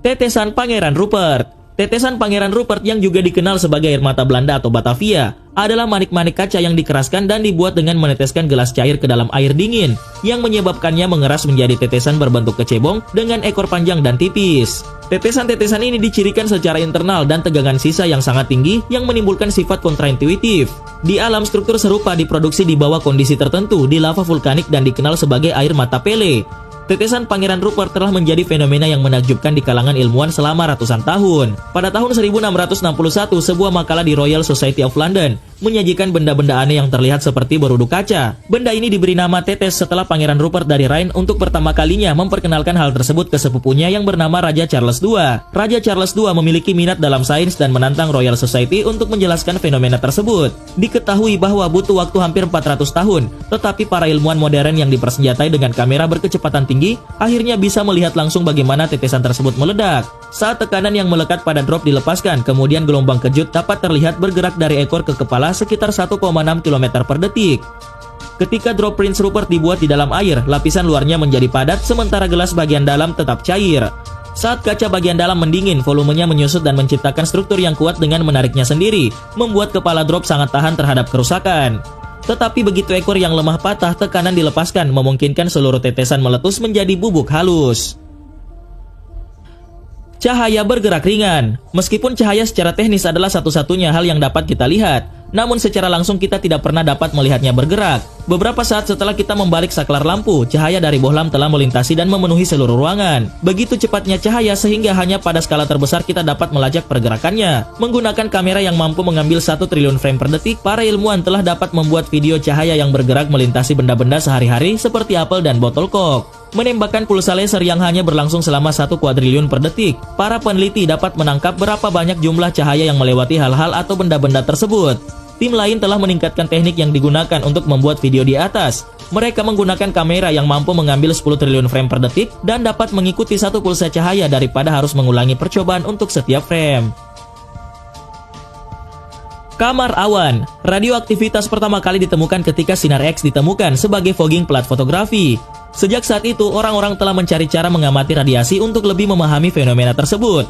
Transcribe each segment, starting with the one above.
Tetesan Pangeran Rupert. Tetesan Pangeran Rupert yang juga dikenal sebagai air mata Belanda atau Batavia adalah manik-manik kaca yang dikeraskan dan dibuat dengan meneteskan gelas cair ke dalam air dingin yang menyebabkannya mengeras menjadi tetesan berbentuk kecebong dengan ekor panjang dan tipis. Tetesan-tetesan ini dicirikan secara internal dan tegangan sisa yang sangat tinggi yang menimbulkan sifat kontraintuitif. Di alam, struktur serupa diproduksi di bawah kondisi tertentu di lava vulkanik dan dikenal sebagai air mata Pele. Tetesan Pangeran Rupert telah menjadi fenomena yang menakjubkan di kalangan ilmuwan selama ratusan tahun. Pada tahun 1661, sebuah makalah di Royal Society of London menyajikan benda-benda aneh yang terlihat seperti berudu kaca. Benda ini diberi nama tetes setelah Pangeran Rupert dari Rhine untuk pertama kalinya memperkenalkan hal tersebut ke sepupunya yang bernama Raja Charles II. Raja Charles II memiliki minat dalam sains dan menantang Royal Society untuk menjelaskan fenomena tersebut. Diketahui bahwa butuh waktu hampir 400 tahun, tetapi para ilmuwan modern yang dipersenjatai dengan kamera berkecepatan tinggi akhirnya bisa melihat langsung bagaimana tetesan tersebut meledak. Saat tekanan yang melekat pada drop dilepaskan, kemudian gelombang kejut dapat terlihat bergerak dari ekor ke kepala sekitar 1,6 km per detik. Ketika drop Prince Rupert dibuat di dalam air, lapisan luarnya menjadi padat sementara gelas bagian dalam tetap cair. Saat kaca bagian dalam mendingin, volumenya menyusut dan menciptakan struktur yang kuat dengan menariknya sendiri, membuat kepala drop sangat tahan terhadap kerusakan. Tetapi begitu ekor yang lemah patah, tekanan dilepaskan, memungkinkan seluruh tetesan meletus menjadi bubuk halus. Cahaya bergerak ringan. Meskipun cahaya secara teknis adalah satu-satunya hal yang dapat kita lihat, namun secara langsung kita tidak pernah dapat melihatnya bergerak. Beberapa saat setelah kita membalik saklar lampu, cahaya dari bohlam telah melintasi dan memenuhi seluruh ruangan. Begitu cepatnya cahaya sehingga hanya pada skala terbesar kita dapat melacak pergerakannya. Menggunakan kamera yang mampu mengambil 1 triliun frame per detik, para ilmuwan telah dapat membuat video cahaya yang bergerak melintasi benda-benda sehari-hari seperti apel dan botol kok. Menembakkan pulsa laser yang hanya berlangsung selama 1 kuadriliun per detik, para peneliti dapat menangkap berapa banyak jumlah cahaya yang melewati hal-hal atau benda-benda tersebut. Tim lain telah meningkatkan teknik yang digunakan untuk membuat video di atas. Mereka menggunakan kamera yang mampu mengambil 10 triliun frame per detik dan dapat mengikuti 1 pulsa cahaya daripada harus mengulangi percobaan untuk setiap frame. Kamar awan. Radioaktivitas pertama kali ditemukan ketika sinar X ditemukan sebagai fogging plat fotografi. Sejak saat itu, orang-orang telah mencari cara mengamati radiasi untuk lebih memahami fenomena tersebut.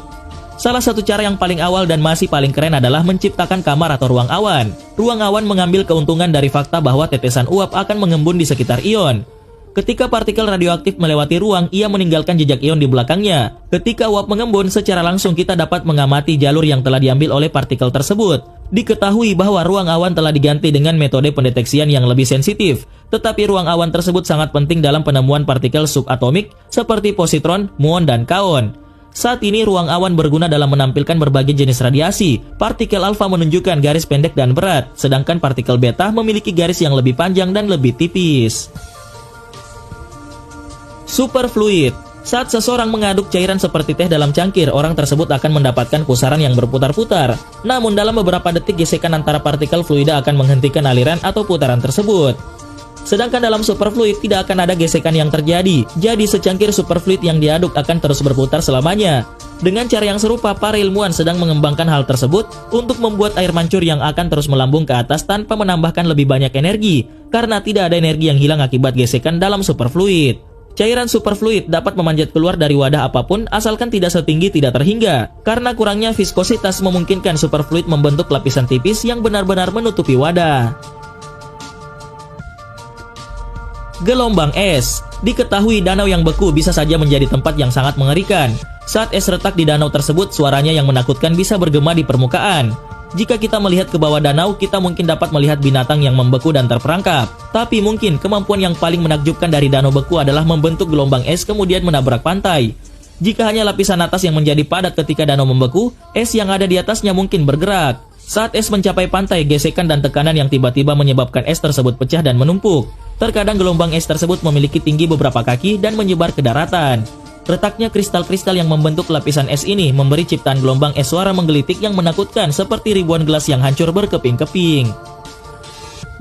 Salah satu cara yang paling awal dan masih paling keren adalah menciptakan kamar atau ruang awan. Ruang awan mengambil keuntungan dari fakta bahwa tetesan uap akan mengembun di sekitar ion. Ketika partikel radioaktif melewati ruang, ia meninggalkan jejak ion di belakangnya. Ketika uap mengembun, secara langsung kita dapat mengamati jalur yang telah diambil oleh partikel tersebut. Diketahui bahwa ruang awan telah diganti dengan metode pendeteksian yang lebih sensitif, tetapi ruang awan tersebut sangat penting dalam penemuan partikel subatomik seperti positron, muon, dan kaon. Saat ini ruang awan berguna dalam menampilkan berbagai jenis radiasi. Partikel alfa menunjukkan garis pendek dan berat, sedangkan partikel beta memiliki garis yang lebih panjang dan lebih tipis. Superfluid. Saat seseorang mengaduk cairan seperti teh dalam cangkir, orang tersebut akan mendapatkan pusaran yang berputar-putar. Namun dalam beberapa detik gesekan antara partikel fluida akan menghentikan aliran atau putaran tersebut. Sedangkan dalam superfluid tidak akan ada gesekan yang terjadi, jadi secangkir superfluid yang diaduk akan terus berputar selamanya. Dengan cara yang serupa, para ilmuwan sedang mengembangkan hal tersebut untuk membuat air mancur yang akan terus melambung ke atas tanpa menambahkan lebih banyak energi, karena tidak ada energi yang hilang akibat gesekan dalam superfluid. Cairan superfluid dapat memanjat keluar dari wadah apapun asalkan tidak setinggi tidak terhingga. Karena kurangnya viskositas memungkinkan superfluid membentuk lapisan tipis yang benar-benar menutupi wadah. Gelombang es. Diketahui danau yang beku bisa saja menjadi tempat yang sangat mengerikan. Saat es retak di danau tersebut, suaranya yang menakutkan bisa bergema di permukaan. Jika kita melihat ke bawah danau, kita mungkin dapat melihat binatang yang membeku dan terperangkap. Tapi mungkin kemampuan yang paling menakjubkan dari danau beku adalah membentuk gelombang es kemudian menabrak pantai. Jika hanya lapisan atas yang menjadi padat ketika danau membeku, es yang ada di atasnya mungkin bergerak. Saat es mencapai pantai, gesekan dan tekanan yang tiba-tiba menyebabkan es tersebut pecah dan menumpuk. Terkadang gelombang es tersebut memiliki tinggi beberapa kaki dan menyebar ke daratan. Retaknya kristal-kristal yang membentuk lapisan es ini memberi ciptaan gelombang es suara menggelitik yang menakutkan seperti ribuan gelas yang hancur berkeping-keping.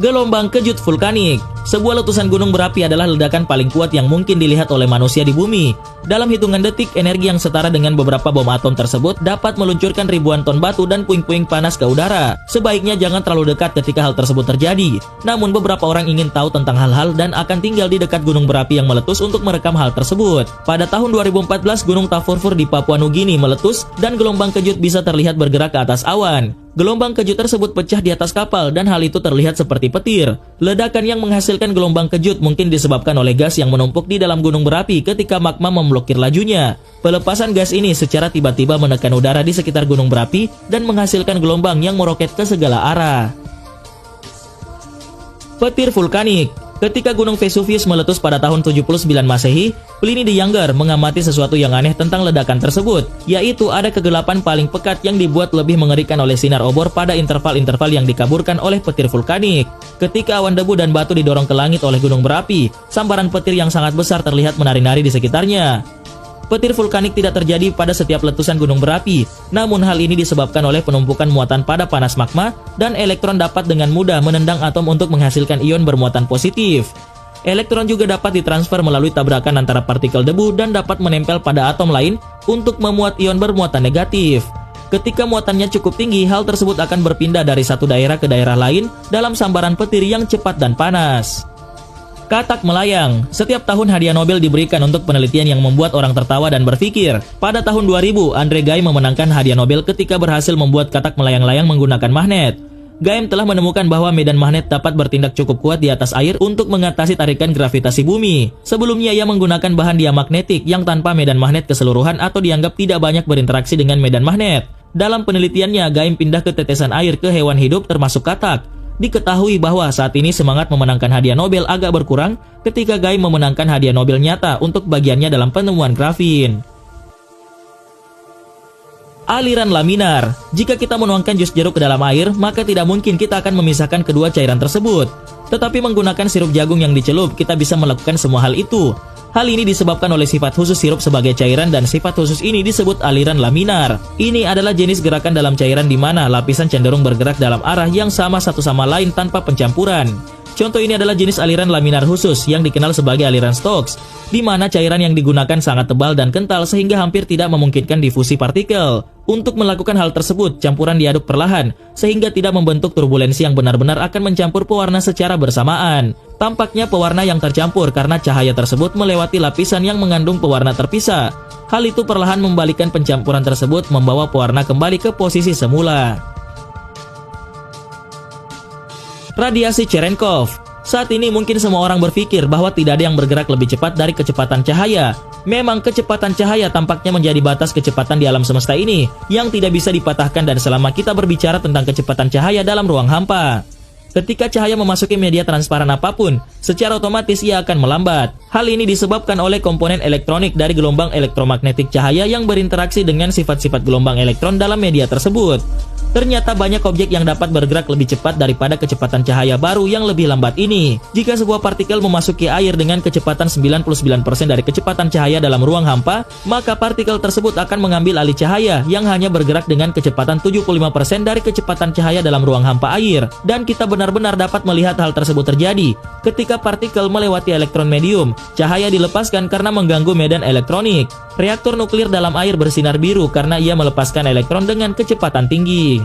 Gelombang kejut vulkanik. Sebuah letusan gunung berapi adalah ledakan paling kuat yang mungkin dilihat oleh manusia di bumi. Dalam hitungan detik, energi yang setara dengan beberapa bom atom tersebut dapat meluncurkan ribuan ton batu dan puing-puing panas ke udara. Sebaiknya jangan terlalu dekat ketika hal tersebut terjadi. Namun beberapa orang ingin tahu tentang hal-hal dan akan tinggal di dekat gunung berapi yang meletus untuk merekam hal tersebut. Pada tahun 2014, Gunung Tafurfur di Papua Nugini meletus dan gelombang kejut bisa terlihat bergerak ke atas awan. Gelombang kejut tersebut pecah di atas kapal dan hal itu terlihat seperti petir. Ledakan yang menghasilkan gelombang kejut mungkin disebabkan oleh gas yang menumpuk di dalam gunung berapi ketika magma memblokir lajunya. Pelepasan gas ini secara tiba-tiba menekan udara di sekitar gunung berapi dan menghasilkan gelombang yang meroket ke segala arah. Petir vulkanik. Ketika Gunung Vesuvius meletus pada tahun 79 Masehi, Pliny the Younger mengamati sesuatu yang aneh tentang ledakan tersebut, yaitu ada kegelapan paling pekat yang dibuat lebih mengerikan oleh sinar obor pada interval-interval yang dikaburkan oleh petir vulkanik. Ketika awan debu dan batu didorong ke langit oleh gunung berapi, sambaran petir yang sangat besar terlihat menari-nari di sekitarnya. Petir vulkanik tidak terjadi pada setiap letusan gunung berapi, namun hal ini disebabkan oleh penumpukan muatan pada panas magma dan elektron dapat dengan mudah menendang atom untuk menghasilkan ion bermuatan positif. Elektron juga dapat ditransfer melalui tabrakan antara partikel debu dan dapat menempel pada atom lain untuk memuat ion bermuatan negatif. Ketika muatannya cukup tinggi, hal tersebut akan berpindah dari satu daerah ke daerah lain dalam sambaran petir yang cepat dan panas. Katak melayang. Setiap tahun hadiah Nobel diberikan untuk penelitian yang membuat orang tertawa dan berpikir. Pada tahun 2000, Andre Geim memenangkan hadiah Nobel ketika berhasil membuat katak melayang-layang menggunakan magnet. Geim telah menemukan bahwa medan magnet dapat bertindak cukup kuat di atas air untuk mengatasi tarikan gravitasi bumi. Sebelumnya ia menggunakan bahan diamagnetik yang tanpa medan magnet keseluruhan atau dianggap tidak banyak berinteraksi dengan medan magnet. Dalam penelitiannya, Geim pindah ke tetesan air ke hewan hidup termasuk katak. Diketahui bahwa saat ini semangat memenangkan hadiah Nobel agak berkurang ketika Geim memenangkan hadiah Nobel nyata untuk bagiannya dalam penemuan grafin. Aliran laminar. Jika kita menuangkan jus jeruk ke dalam air, maka tidak mungkin kita akan memisahkan kedua cairan tersebut. Tetapi menggunakan sirup jagung yang dicelup, kita bisa melakukan semua hal itu. Hal ini disebabkan oleh sifat khusus sirup sebagai cairan dan sifat khusus ini disebut aliran laminar. Ini adalah jenis gerakan dalam cairan di mana lapisan cenderung bergerak dalam arah yang sama satu sama lain tanpa pencampuran. Contoh ini adalah jenis aliran laminar khusus yang dikenal sebagai aliran Stokes, di mana cairan yang digunakan sangat tebal dan kental sehingga hampir tidak memungkinkan difusi partikel. Untuk melakukan hal tersebut, campuran diaduk perlahan, sehingga tidak membentuk turbulensi yang benar-benar akan mencampur pewarna secara bersamaan. Tampaknya pewarna yang tercampur karena cahaya tersebut melewati lapisan yang mengandung pewarna terpisah. Hal itu perlahan membalikkan pencampuran tersebut membawa pewarna kembali ke posisi semula. Radiasi Cherenkov. Saat ini mungkin semua orang berpikir bahwa tidak ada yang bergerak lebih cepat dari kecepatan cahaya. Memang kecepatan cahaya tampaknya menjadi batas kecepatan di alam semesta ini yang tidak bisa dipatahkan dan selama kita berbicara tentang kecepatan cahaya dalam ruang hampa. Ketika cahaya memasuki media transparan apapun, secara otomatis ia akan melambat. Hal ini disebabkan oleh komponen elektronik dari gelombang elektromagnetik cahaya yang berinteraksi dengan sifat-sifat gelombang elektron dalam media tersebut. Ternyata banyak objek yang dapat bergerak lebih cepat daripada kecepatan cahaya baru yang lebih lambat ini. Jika sebuah partikel memasuki air dengan kecepatan 99% dari kecepatan cahaya dalam ruang hampa, maka partikel tersebut akan mengambil alih cahaya yang hanya bergerak dengan kecepatan 75% dari kecepatan cahaya dalam ruang hampa air. Dan kita benar-benar dapat melihat hal tersebut terjadi. Ketika partikel melewati elektron medium, cahaya dilepaskan karena mengganggu medan elektronik. Reaktor nuklir dalam air bersinar biru karena ia melepaskan elektron dengan kecepatan tinggi.